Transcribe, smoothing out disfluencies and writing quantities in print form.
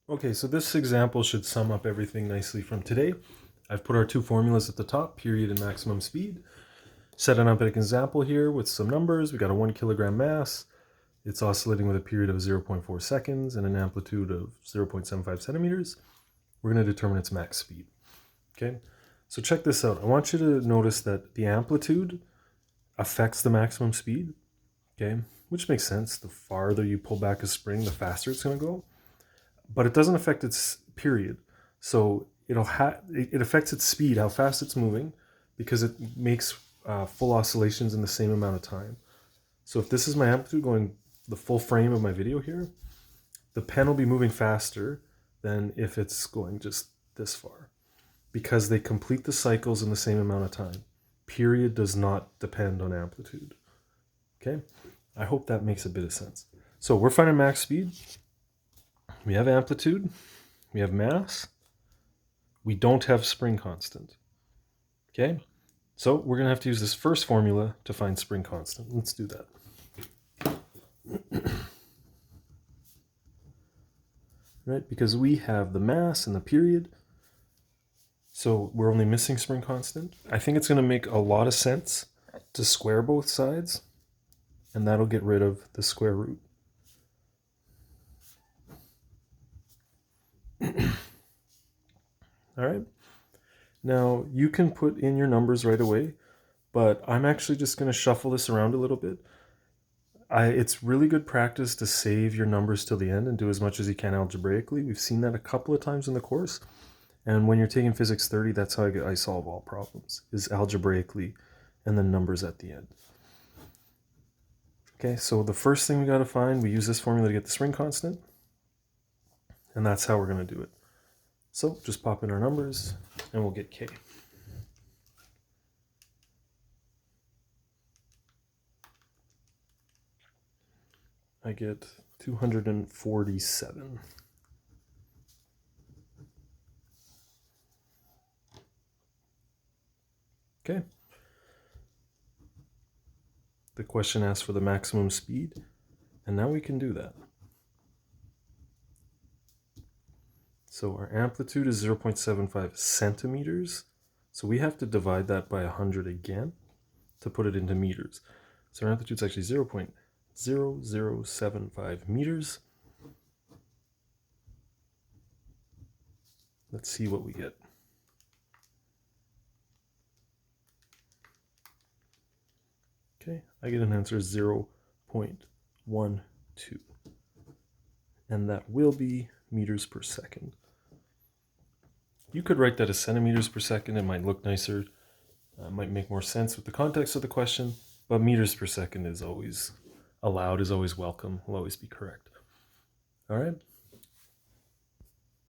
Okay, so this example should sum up everything nicely from today. I've put our two formulas at the top, period and maximum speed. Set an up an example here with some numbers. We got a 1 kilogram mass. It's oscillating with a period of 0.4 seconds and an amplitude of 0.75 centimeters. We're going to determine its max speed. Okay, so check this out. I want you to notice that the amplitude affects the maximum speed, okay, which makes sense. The farther you pull back a spring, the faster it's going to go. But it doesn't affect its period. So it affects its speed, how fast it's moving, because it makes full oscillations in the same amount of time. So if this is my amplitude going the full frame of my video here, the pen will be moving faster than if it's going just this far, because they complete the cycles in the same amount of time. Period does not depend on amplitude. Okay, I hope that makes a bit of sense. So we're finding max speed. We have amplitude, we have mass, we don't have spring constant. Okay, so we're going to have to use this first formula to find spring constant. Let's do that. Right, because we have the mass and the period, so we're only missing spring constant. I think it's going to make a lot of sense to square both sides, and that'll get rid of the square root. All right, now you can put in your numbers right away, but I'm actually just going to shuffle this around a little bit. It's really good practice to save your numbers till the end and do as much as you can algebraically. We've seen that a couple of times in the course, and when you're taking Physics 30, that's how I solve all problems, is algebraically and then numbers at the end. Okay, so the first thing we got to find, we use this formula to get the spring constant, and that's how we're going to do it. So just pop in our numbers and we'll get K. I get 247. Okay. The question asks for the maximum speed, and now we can do that. So our amplitude is 0.75 centimeters. So we have to divide that by 100 again to put it into meters. So our amplitude is actually 0.0075 meters. Let's see what we get. Okay, I get an answer 0.12. And that will be meters per second. You could write that as centimeters per second. It might look nicer. Might make more sense with the context of the question, but meters per second is always allowed, is always welcome, will always be correct. All right.